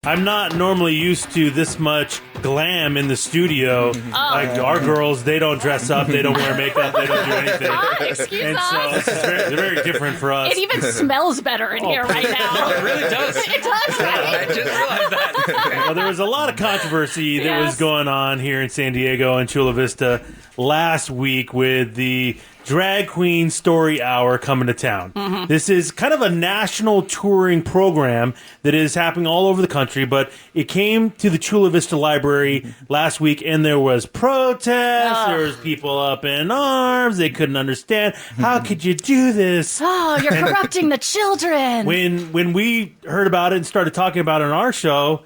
I'm not normally used to this much glam in the studio. Like our girls, they don't dress up, they don't wear makeup, they don't do anything. Excuse And us. so this is very different for us. It even smells better in here right now. It really does. It does, right? I just realized that. Well, there was a lot of controversy that was Yes. going on here in San Diego and Chula Vista last week with the Drag Queen Story Hour coming to town. This is kind of a national touring program that is happening all over the country, but it came to the Chula Vista Library last week, and there was protests. There was people up in arms. They couldn't understand. How could you do this? Oh, you're corrupting the children. When we heard about it and started talking about it on our show,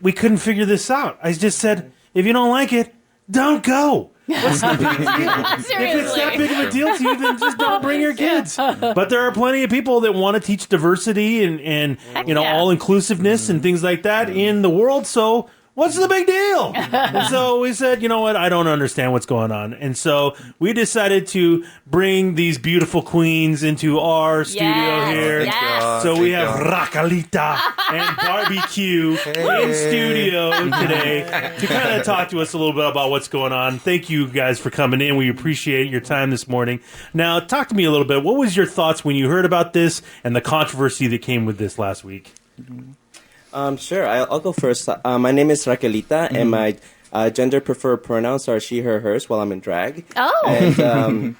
we couldn't figure this out. I just said, if you don't like it, don't go. What's the big deal? If it's that big of a deal to you, then just don't bring your kids. But there are plenty of people that want to teach diversity and all inclusiveness and things like that in the world. So what's the big deal? And so we said, you know what? I don't understand what's going on. And so we decided to bring these beautiful queens into our studio here. Yes. So we have Raquelita and Barbecue in studio today to kind of talk to us a little bit about what's going on. Thank you guys for coming in. We appreciate your time this morning. Now, talk to me a little bit. What was your thoughts when you heard about this and the controversy that came with this last week? Sure, I'll go first. My name is Raquelita, and my gender preferred pronouns are she, her, hers while I'm in drag. Oh. And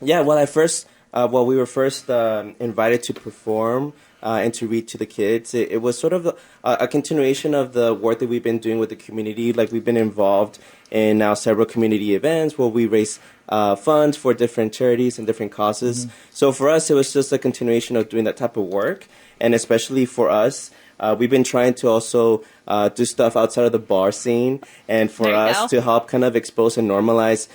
we were first invited to perform and to read to the kids, it was sort of a continuation of the work that we've been doing with the community. Like, we've been involved in now several community events where we raise funds for different charities and different causes. So for us, it was just a continuation of doing that type of work. And especially for us, we've been trying to also do stuff outside of the bar scene, and for us to help kind of expose and normalize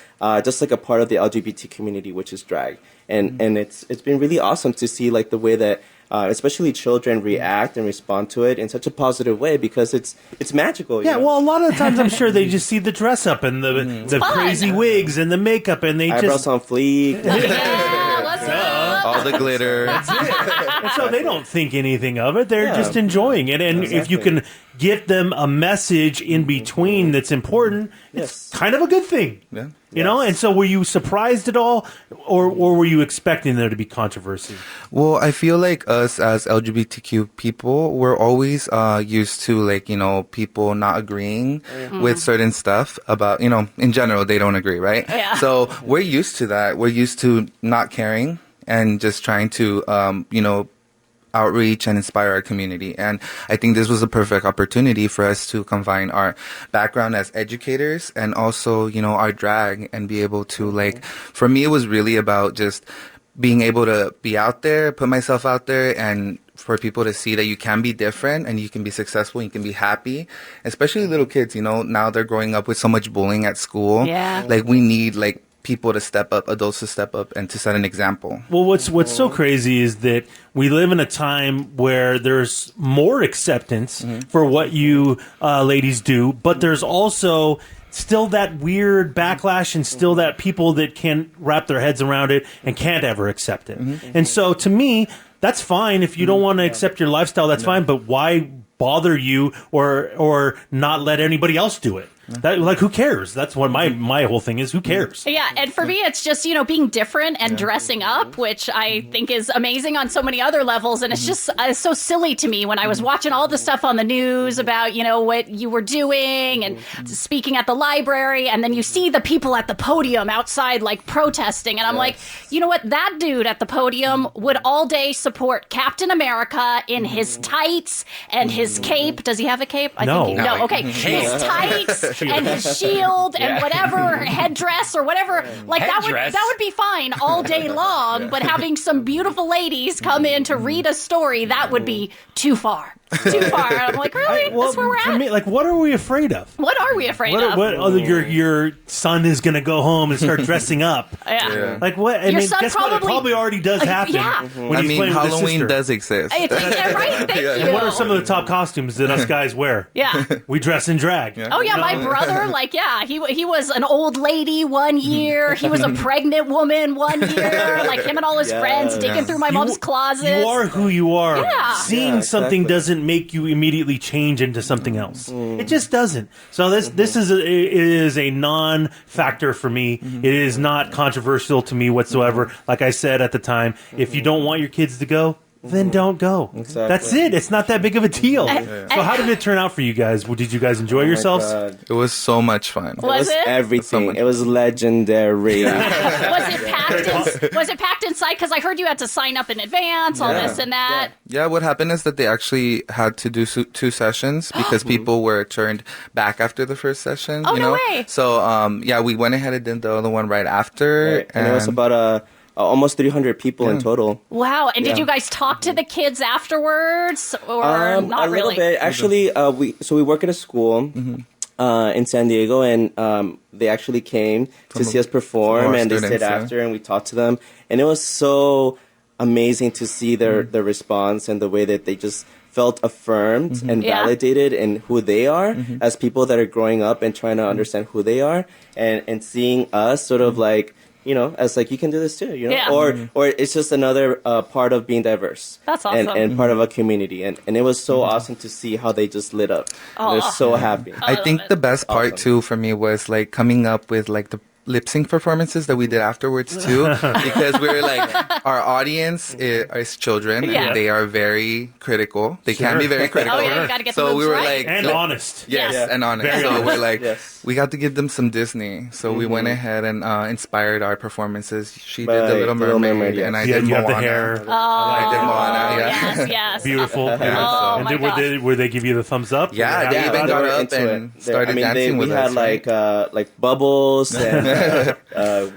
just like a part of the LGBT community, which is drag. And it's been really awesome to see like the way that especially children react and respond to it in such a positive way, because it's magical. Yeah, you know? well, a lot of the times I'm sure they just see the dress up and the crazy wigs and the makeup, and they eyebrows just on fleek. Yeah, what's up? All the glitter. and so they don't think anything of it. They're just enjoying it. And if you can get them a message in between that's important, it's kind of a good thing. Yeah. You know? And so were you surprised at all, or were you expecting there to be controversy? Well, I feel like us as LGBTQ people, we're always used to, like, people not agreeing with certain stuff about, in general, they don't agree, right? Yeah. So we're used to that. We're used to not caring and just trying to, outreach and inspire our community. And I think this was a perfect opportunity for us to combine our background as educators and also, our drag, and be able to, like, for me, it was really about just being able to be out there, put myself out there, and for people to see that you can be different and you can be successful, you can be happy, especially little kids, now they're growing up with so much bullying at school. Yeah. Like, we need, like, people to step up, adults to step up, and to set an example. Well, what's so crazy is that we live in a time where there's more acceptance for what you ladies do, but there's also still that weird backlash and still that people that can't wrap their heads around it and can't ever accept it. And so to me, that's fine. If you don't want to accept your lifestyle, that's fine. But why bother you or not let anybody else do it? Who cares? That's what my whole thing is. Who cares? Yeah, and for me, it's just, being different and dressing up, which I think is amazing on so many other levels. And it's just so silly to me when I was watching all the stuff on the news about, what you were doing and speaking at the library. And then you see the people at the podium outside, like, protesting. And I'm like, you know what? That dude at the podium would all day support Captain America in his tights and his cape. Does he have a cape? No. No, okay. His tights and his shield and whatever headdress or whatever, like that would be fine all day long. But having some beautiful ladies come in to read a story, that would be too far. Too far. I'm like, really? That's where we're at? for me, like, what are we afraid of? What are we afraid of? Your son is going to go home and start dressing up. Yeah. Like what? I Your mean, son guess what? It probably already does happen. Yeah. When I he's mean, playing with his Halloween sister. does exist. Yeah, right. Thank you. And what are some of the top costumes that us guys wear? Yeah. We dress in drag. Oh yeah, my brother, he was an old lady one year. He was a pregnant woman one year. Like him and all his friends digging through my mom's closet. You are who you are. Yeah. Seeing something doesn't make you immediately change into something else. It just doesn't. So this is a non-factor for me. It is not controversial to me whatsoever. Like I said at the time, if you don't want your kids to go, then don't go. Exactly. That's it. It's not that big of a deal. So how did it turn out for you guys? Did you guys enjoy yourselves? It was so much fun. Was it? Everything. It was legendary. Was it packed inside? Because I heard you had to sign up in advance, all this and that. Yeah, what happened is that they actually had to do two sessions because people were turned back after the first session. Oh, you no know? way. So, we went ahead and did the other one right after. Right. And it was about almost 300 people in total. Wow. And did you guys talk to the kids afterwards, or not a really? little bit. Actually, we work at a school in San Diego, and they actually came to see us perform, and they stayed after, and we talked to them, and it was so amazing to see their response and the way that they just felt affirmed and validated in who they are as people that are growing up and trying to understand who they are, and seeing us sort of like, you know, as like, you can do this too, you know, or it's just another part of being diverse. That's awesome. And part of a community. And it was so awesome to see how they just lit up. They're so happy. I think the best part too for me was like coming up with like the lip sync performances that we did afterwards too, because we were like, our audience is children and they are very critical. They can be very critical. Oh yeah, you gotta get the so moves we were right. like, And honest. yes, and honest. Very So honest. we're like, Yes. we got to give them some Disney. So we went ahead and inspired our performances. She did Right, The Little The Little Mermaid, Mermaid, and I Yeah, did you have Moana. the hair. I did Moana, Yes, yes. Beautiful. Oh, and my gosh. were they give you the thumbs up? Yeah, Were they happy even about got it? up Into and it. started dancing with we us. had like bubbles and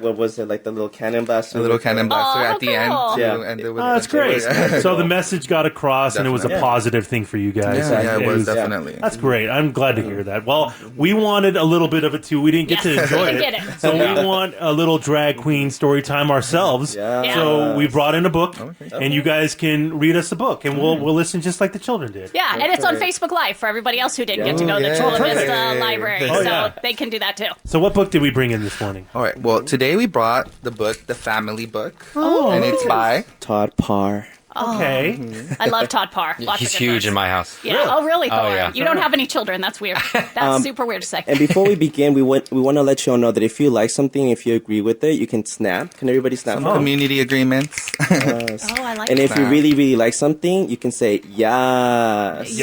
what was it, like the little cannon blaster? a little cannon blaster Oh, at the end. cool. Too, Yeah. and it was, Oh, that's great. So the message got across, and it was a Definitely. positive thing for you guys. Yeah, it was definitely. That's great. I'm glad to hear that. Well, we wanted a little bit of it too. We didn't get to Yes, enjoy we it. didn't. So we want a little drag queen story time ourselves. Yeah. So we brought in a book, and you guys can read us a book, and we'll listen just like the children did. Yeah, and it's on Facebook Live for everybody else who didn't get to go to the Chula Vista Perfect. Library, Oh, so yeah. they can do that too. So what book did we bring in this morning? All right. Well, today we brought the book, The Family Book. Oh, And it's by... Todd Parr. Okay. I love Todd Parr. Lots He's of good huge books. in my house. Yeah. Oh, really? Oh, Thor? yeah. You don't have any children. That's weird. That's super weird to say. And before we begin, we want to let you all know that if you like something, if you agree with it, you can snap. Can everybody snap? Community agreements. Yes. Oh, I like And it. if you really, really like something, you can say yes.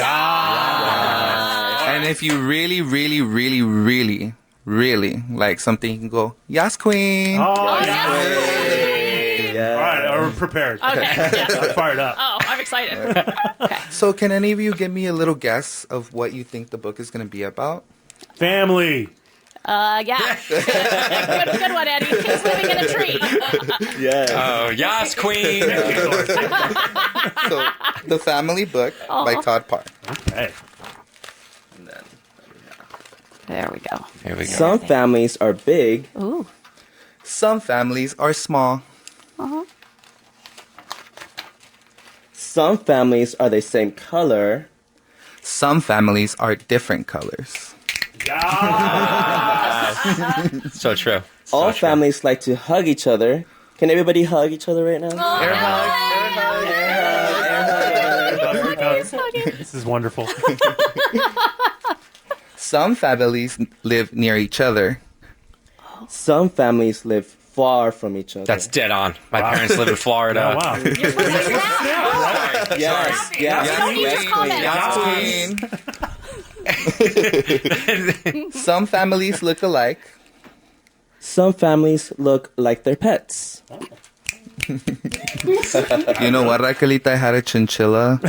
And if you really, really, really, really, really like something, you can go, yes, queen. Oh, yes. All right, we're prepared. Okay. Yeah. I'm fired up. Oh, I'm excited. So can any of you give me a little guess of what you think the book is going to be about? Family. Yeah. Good one, Eddie. Kids living in a tree. Yes. Oh, yes, queen. So, The Family Book by Todd Parr. Okay. There we go. Here we go. Some families are big. Ooh. Some families are small. Some families are the same color. Some families are different colors. So true. All families like to hug each other. Can everybody hug each other right now? This is wonderful. Some families live near each other. Some families live far from each other. That's dead on. My parents live in Florida. Oh, wow. yes, yes. don't need to comment. Yes, queen. Some families look alike. Some families look like their pets. You know what, Raquelita? I had a chinchilla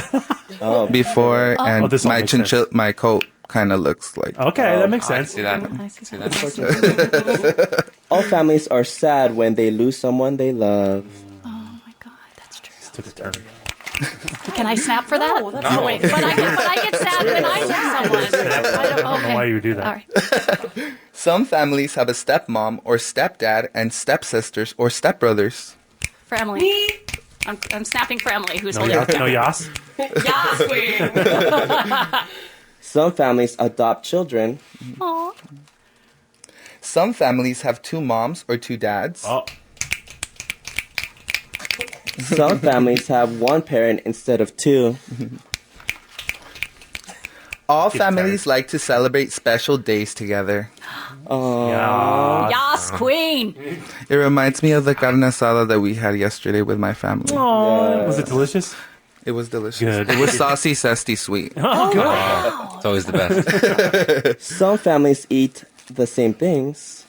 before, and this all my makes sense. my coat kind of looks like. Okay, that makes I sense. see that. I see See that. that? All families are sad when they lose someone they love. Oh my God, that's true. Took a turn. Can I snap for that? Oh, wait, but I get sad when I lose I don't know why you would do that. All right. Some families have a stepmom or stepdad and stepsisters or stepbrothers. Family. I'm snapping for Emily, who's No, holding yas? No, yas? Yes, queen. Some families adopt children. Aw. Some families have 2 moms or 2 dads. Oh, Some families have 1 parent instead of 2. All Get families like to celebrate special days together. yeah. Yes, queen. It reminds me of the carne asada that we had yesterday with my family. Aw, was it delicious? It was delicious. Good. It was saucy, zesty, sweet. Oh, good. It's always the best. Some families eat the same things.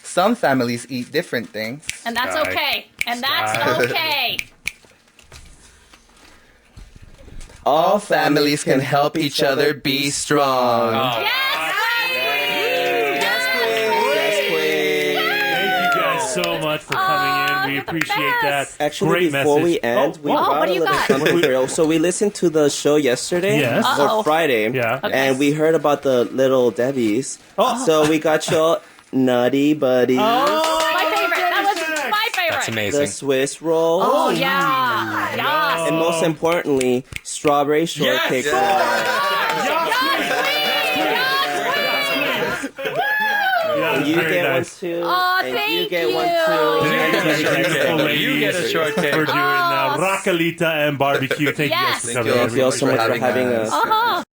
Some families eat different things. And that's Sky. okay. And that's okay. All families can help each other be strong. Yes, Thank you guys so much for coming in. We you're the appreciate best. that. Actually, Great before message. we end, we what brought do a you little got? something for you. So we listened to the show yesterday Yes. Uh-oh. or Friday, Yeah. Okay. and we heard about the little Debbies. Oh. So we got your Nutty Buddies, My favorite. That was my favorite. That's the amazing. Swiss rolls, Oh, yeah. Yes. and most importantly, strawberry shortcake. Yeah, You very get nice. one too, Aw, and thank you get you. one too. Beautiful ladies You get a shortcake. for doing Oh. Racalita and barbecue. Thank Yes. you guys for Thank coming. you all Thank you all so much for having us. Uh-huh.